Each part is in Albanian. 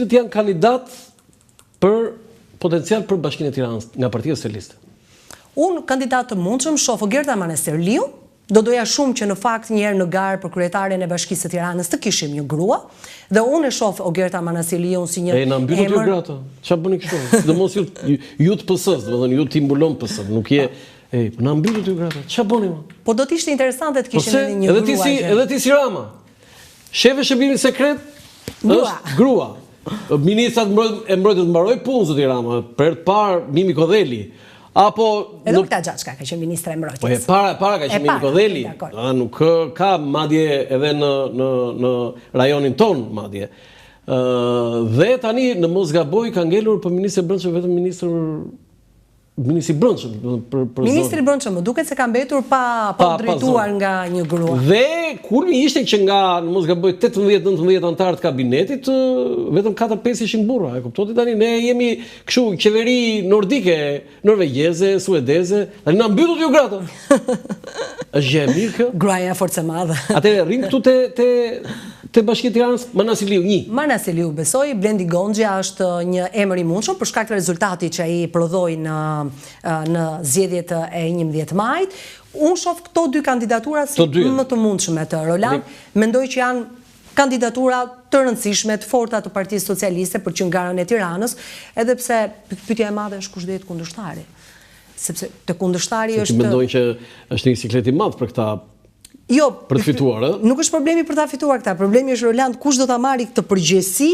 cilët janë kandidat për potencial për Bashkinë e Tiranës nga Partia Socialiste? Unë kandidat të mundshëm shoh Ogerta Manasterliu. Do doja shumë që në fakt njerë në garë për kryetaren e Bashkisë së Tiranës të kishim një grua, dhe unë e shoh Ogerta Manasterliu si një na mbyllët ju grata. Çfarë bëni kështu? Sidomos ju të PS-s, domethënë ju ti mbulon PS-s, nuk je na mbyllët ju grata. Çfarë bëni më? Po do të ishte interesante të kishim edhe një grua. Edhe ti si Rama. Shefe shërbimi sekret është grua. Ministrat e mbrojtjes mbaroi punën zoti Rama. Për herë të parë Mimi Kodheli. Apo edhe Okta Xhaçka ka qenë ministre e mbrojtjes. Po para ka qenë Mimi Kodheli. Nuk ka madje edhe në rajonin ton madje. Dhe tani në mos gaboj ka ngelur për ministri i brendshëm vetëm ministri i brendshëm për Ministri i brendshëm, më duket se ka mbetur pa drejtuar nga një grua. Dhe kulmi ishte që nga në mos gaboj 18-19 antarë të kabinetit, vetëm 4-5 ishin burra. E kuptoti tani ne jemi kështu qeveri nordike, norvegjeze, suedeze, tani na mbyllët ju grata. Është gjë e mirë kjo? Gruaja forcë e madhe. Atëherë rrim këtu te Bashkia e Tiranës, Manasiliu 1. Manasiliu besoj, Blendi Gonxha është një emër i mundshëm për shkak të rezultatit që ai prodhoi në zgjedhjet e 11 majit. Unë shoh këto dy kandidaturat si më të mundshme të Roland. Mendoj që janë kandidatura të rëndësishme, të forta të Partisë Socialiste për qendrën e Tiranës, edhe pse pyetja e madhe është kush do jetë kundërshtari. Sepse te kundërshtari është mendoj që është një siklet i madh për këta. Jo, për të fituar, nuk është problemi për ta fituar këta. Problemi është Roland kush do ta marrë këtë përgjegjësi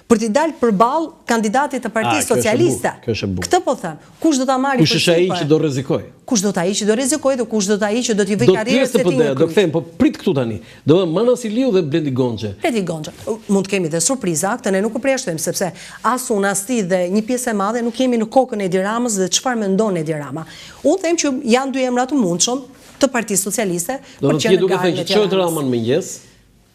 për t'i dalë përballë kandidatit të Partisë Socialiste. Këtë po them. Kush do ta marrë? Kush është ai që do rrezikoj? Kush do ta ai që do rrezikoj dhe kush do ta ai që do t'i vë karrierën e tij? Do kthejmë, po prit këtu tani. Do të Manasiliu dhe Blendi Gonxha. Blendi Gonxha. Mund të kemi dhe surpriza, këtë ne nuk e përjashtojmë sepse as unë as ti dhe një pjesë e madhe nuk jemi në kokën e Edi Ramës dhe çfarë mendon Edi Rama. Unë them që janë dy emra të mundshëm të Partisë Socialiste, për që në garën e Tiranës. Çojë Rama në mëngjes,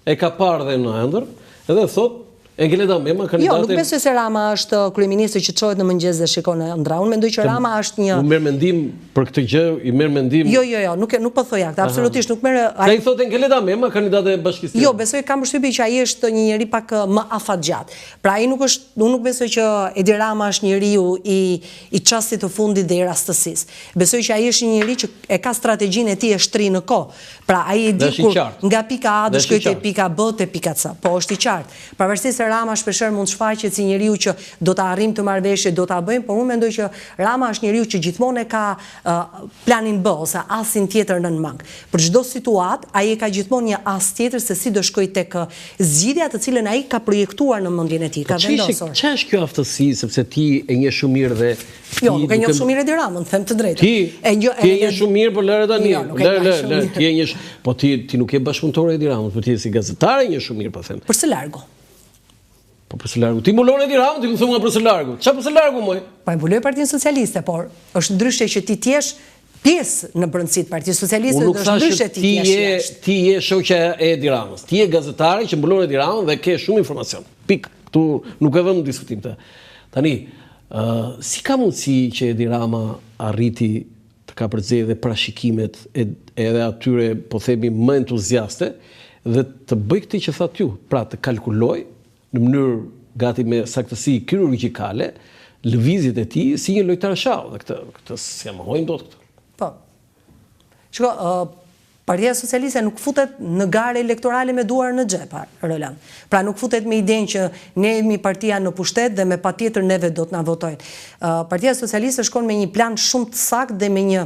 e ka parë dhe në ëndër, edhe thot Engeleda Mema kandidate. Jo, nuk besoj se Rama është kryeministri që çohet në mëngjes dhe shikon në ëndra. Unë mendoj që Rama është një. Unë merr mendim për këtë gjë, i merr mendim. Jo, nuk po thoj akt, absolutisht nuk merr. Ai thotë Engeleda Mema kandidate e Bashkisë. Jo, besoj kam përshtypjen që ai është një njerëz pak më afatgjat. Pra ai nuk është, unë nuk besoj që Edi Rama është njeriu i çastit të fundit dhe i rastësisë. Besoj që ai është një njerëz që e ka strategjinë e tij e shtri në kohë. Pra ai e di kur nga pika A do shkojë te pika B te pika C. Po është i qartë. Pavarësisht se Rama shpeshherë mund të shfaqet si njeriu që do ta arrijmë të marrëveshje, do ta bëjmë, por unë mendoj që Rama është njeriu që gjithmonë e ka planin B ose asin tjetër nën mangë. Për çdo situatë, ai e ka gjithmonë një as tjetër se si do shkojë tek zgjidhja të cilën ai ka projektuar në mendjen e tij, ka vendosur. Ç'është është kjo aftësi, sepse ti e njeh shumë mirë dhe jo, nuk e njeh shumë mirë Edi Ramën, them të drejtën. Ti e njeh shumë mirë, por lëre tani. Lë, ti e njeh, po ti nuk je bashkëpunëtore Edi Ramës, po ti si gazetare e njeh shumë mirë, po them. Për së largu. Po për së largu. Ti mbulon Edi Ramën, ti më thua për së largu. Çfarë për së largu moj? Po e mbuloj Partinë Socialiste, por është ndryshe që ti t'jesh pjesë në brendësitë Partisë Socialiste, dhe është ndryshe ti t'jesh. Ti je shoqja e Edi Ramës. Ti je gazetare që mbulon Edi Ramën dhe ke shumë informacion. Pik. Ktu nuk e vëmë në diskutim të. Tani, si ka mundësi që Edi Rama arriti të ka përzier dhe parashikimet edhe atyre, po themi, më entuziaste dhe të bëj këtë që thatë ju, pra të kalkuloj në mënyrë gati me saktësi kirurgjikale lëvizjet e tij si një lojtar shau, dhe këtë s'ja mohojmë dot këtë. Po. Shiko, Partia Socialiste nuk futet në garë elektorale me duar në xhep, Roland. Pra nuk futet me idenë që ne jemi partia në pushtet dhe me patjetër neve do të na votojnë. Partia Socialiste shkon me një plan shumë të saktë dhe me një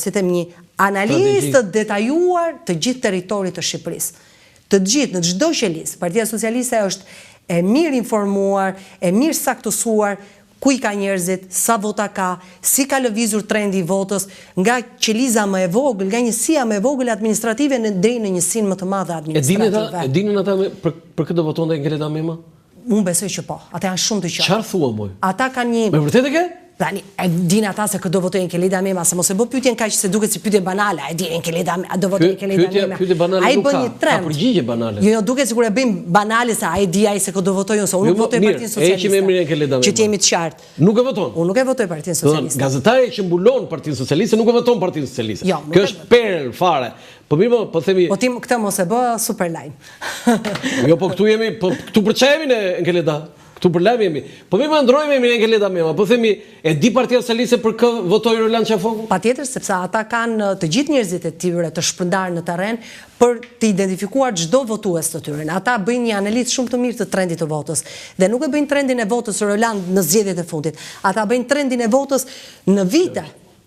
si them një analizë të detajuar të gjithë territorit të Shqipërisë. Të gjithë, në çdo qelisë. Partia Socialiste është e mirë informuar, e mirë saktësuar, ku i ka njerëzit, sa vota ka, si ka lëvizur trendi i votës, nga qeliza më e vogël, nga njësia më e vogël administrative deri në njësinë më të madhe administrative. E dinin ata për këtë votonte Engeleda Mema? Unë besoj që po. Ata janë shumë të qartë. Çfarë thua moj? Ata kanë një. Me vërtetë ke? Tani, e din ata se do votojnë Keleda Mema, se mos e bë pyetjen kaq se duket si pyetje banale, e din Keleda Mema, do votojnë Keleda Mema. Pyetje banale nuk ka përgjigje banale. Jo, duket sikur e bëjmë banale se ai di ai se do votojnë, se unë nuk votoj Partinë Socialiste. Që t'jemi të qartë. Nuk e voton. Unë nuk e votoj Partinë Socialiste. Gazetari që mbulon Partinë Socialiste nuk e voton Partinë Socialiste. Kjo është perl fare. Po mirë, po themi. Po ti këtë mos e bë super lajm. Jo, po këtu përçehemi ne Keleda. Këtu për lajm jemi. Po më ndrojmë me Keleda Mema, po themi e di Partia Socialiste për kë votoi Roland Qafoku? Patjetër, sepse ata kanë të gjithë njerëzit e tyre të shpërndarë në terren për të identifikuar çdo votues të tyre. Ata bëjnë një analizë shumë të mirë të trendit të votës dhe nuk e bëjnë trendin e votës Roland në zgjedhjet e fundit. Ata bëjnë trendin e votës në vite.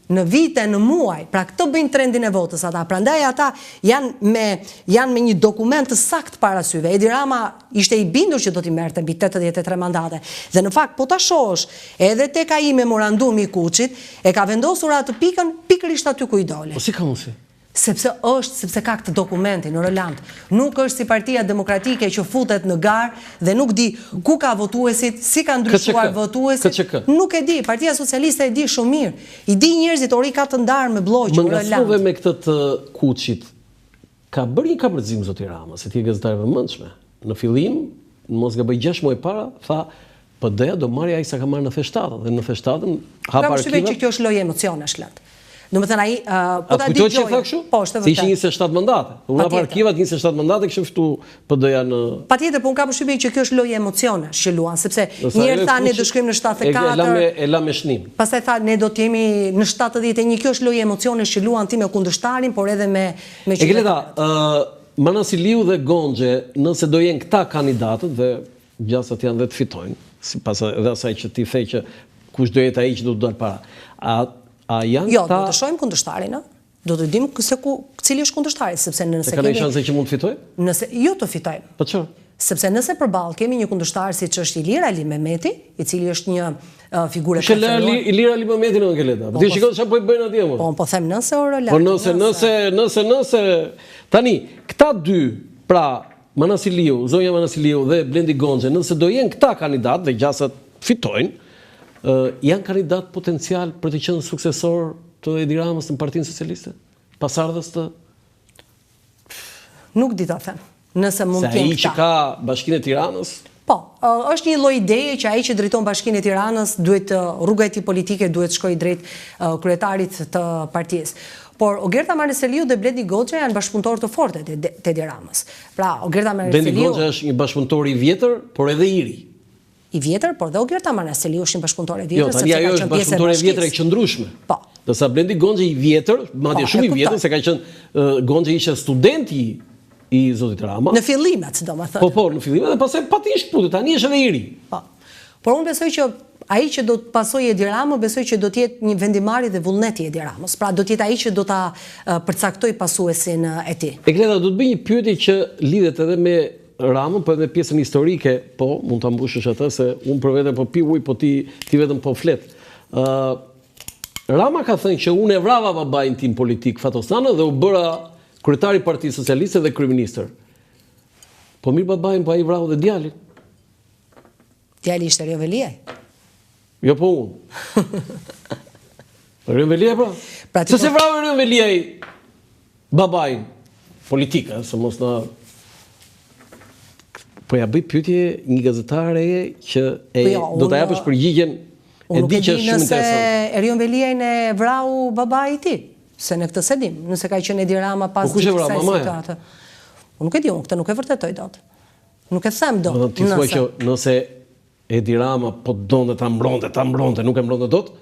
Në vite, në muaj, pra këtë bëjnë trendin e votës ata. Prandaj ata janë me një dokument të sakt para syve. Edi Rama ishte i bindur që do t'i merrte mbi 83 mandate. Dhe në fakt, po ta shohësh, edhe tek ai memorandumi i Kuçit, e ka vendosur atë pikën pikërisht aty ku i dole. Po si ka mundsi? Sepse ka këtë dokumentin në Roland. Nuk është si Partia Demokratike që futet në garë dhe nuk di ku ka votuesit, si ka ndryshuar votuesit. Nuk e di. Partia Socialiste e di shumë mirë. I di njerëzit, ori ka të ndarë me bloqë në Roland. Më ngasove me këtë të Kuçit. Ka bërë një kapërcim zoti Rama, se ti e gazetare vëmendshme. Në fillim, mos gaboj 6 muaj para, tha PD-ja do marrë ai sa ka marrë në feshtatën dhe në feshtatën hapa arkivat. Kam që kjo është lojë emocione shlat. Do të thënë ai po ta dëgjoj. Po, është vërtet. Se ishin 27 mandate. Unë hapa arkivat 27 mandate kishte ftu PD-ja në. Patjetër, po unë kam përshtypjen që kjo është lojë emocione që luan, sepse njëherë thanë ne do shkojmë në 74. E la me shnim. Pastaj tha ne do të jemi në 71. Kjo është lojë emocione që luan ti me kundërshtarin, por edhe me Keleda, Manasiliu dhe Gonxhe, nëse do jenë këta kandidatët dhe gjasat janë dhe të fitojnë, sipas edhe asaj që ti the që kush do jetë ai që do të dalë para. Jo, do të shohim kundërshtarin, do të dim se cili është kundërshtari, sepse nëse kemi... Ka shanse që mund të fitojë? Jo të fitojmë. Po çfarë? Sepse nëse përballë kemi një kundërshtar siç është Ilir Ali Mehmeti, i cili është një figurë e preferuar. Ilir Ali Mehmeti në Keleda. Po ti shikoj çfarë po i bëjnë atje më. Po them nëse Roland. Po nëse tani këta dy, pra Manasiliu, zonja Manasiliu dhe Blendi Gonxhe, nëse do jenë këta kandidatë dhe gjasat fitojnë, janë kandidat potencial për të qenë sukcesor të Edi Ramës në Partinë Socialiste? Pasardhës të... Nuk di ta them. Nëse mund të jenë këta. Se ai që ka Bashkinë e Tiranës? Po, është një lloj ideje që ai që drejton Bashkinë e Tiranës duhet rruga e tij politike duhet shkojë drejt kryetarit të partisë. Por Ogerta Marceliu dhe Blendi Gonxhe janë bashkëpunëtorë të fortë të Edi Ramës. Pra, Ogerta Marceliu... Blendi Gonxhe është një bashkëpunëtor i vjetër, por edhe i ri. I vjetër, por dhe Ogerta Marceliu është një bashkëpunëtor e vjetër. Jo, tani ajo është bashkëpunëtor e vjetër e qëndrueshme. Po. Ndërsa Blendi Gonxhe i vjetër, madje shumë i vjetër, se ka qenë Gonxhe ishte studenti i zotit Rama. Në fillimet, domethënë. Po, në fillimet dhe pastaj pati shkputet, tani është edhe i ri. Po. Por unë besoj që ai që do të pasojë Edi Ramën, besoj që do të jetë një vendimari dhe vullneti i Edi Ramës. Pra do të jetë ai që do ta përcaktoj pasuesin e tij. Keleda, do të bëj një pyetje që lidhet edhe me Ramën, po edhe me pjesën historike, po, mund ta mbushësh atë se unë për veten po pi ujë, po ti vetëm po flet. Rama ka thënë që unë e vrava babain tim politik Fatosnanën dhe u bëra kryetari i Partisë Socialiste dhe kryeministër. Po mirë babain, po ai vrau dhe djalin. Djali ishte Erion Veliaj. Jo po unë. Erion Veliaj pra? Se vrau Erion Veliaj babain politik, se mos na... Po ja bëj pyetje një gazetare që do ta japësh përgjigjen e di që është shumë interesante. Nëse Erion Veliajin e vrau babai i tij, se në këtë se dim, nëse ka qenë Edi Rama pas kësaj situatë. Unë nuk e di, unë këtë nuk e vërtetoj dot. Nuk e them dot. Do të thuaj që nëse Edi Rama po donte ta mbronte, nuk e mbronte dot?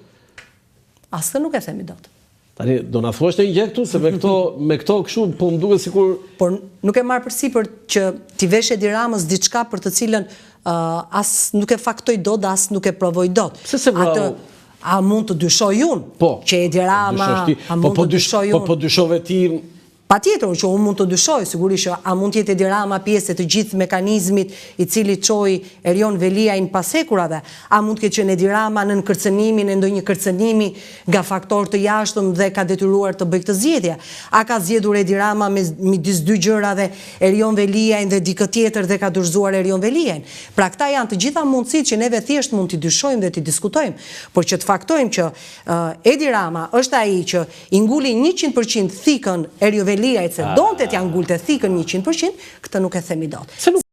Asë nuk e themi dot. Tani, do na thuash një gjë këtu, se me këto kështu, po më duket sikur... Por nuk e marr përsipër që ti vesh Edi Ramës diçka për të cilën as nuk e faktoj dot, as nuk e provoj dot. Se vrau... A mund të dyshoj unë? Po. Që Edi Rama, a mund të dyshoj unë? Po dyshove ti Patjetër që unë mund të dyshoj, sigurisht a mund të jetë Edi Rama pjesë të gjithë mekanizmit i cili çoi Erion Veliajn pas hekurave, a mund të ketë qenë Edi Rama në kërcënimin e ndonjë kërcënimi nga faktor të jashtëm dhe ka detyruar të bëjë këtë zgjedhje. A ka zgjedhur Edi Rama midis dy gjërave Erion Veliajn dhe dikë tjetër dhe ka dorëzuar Erion Veliajn. Pra këta janë të gjitha mundësitë që neve thjesht mund t'i dyshojmë dhe t'i diskutojmë, por që të faktojmë që Edi Rama është ai që i nguli 100% thikën Erion Veliajt se donte t'ja ngulte thikën 100%, këtë nuk e themi dot.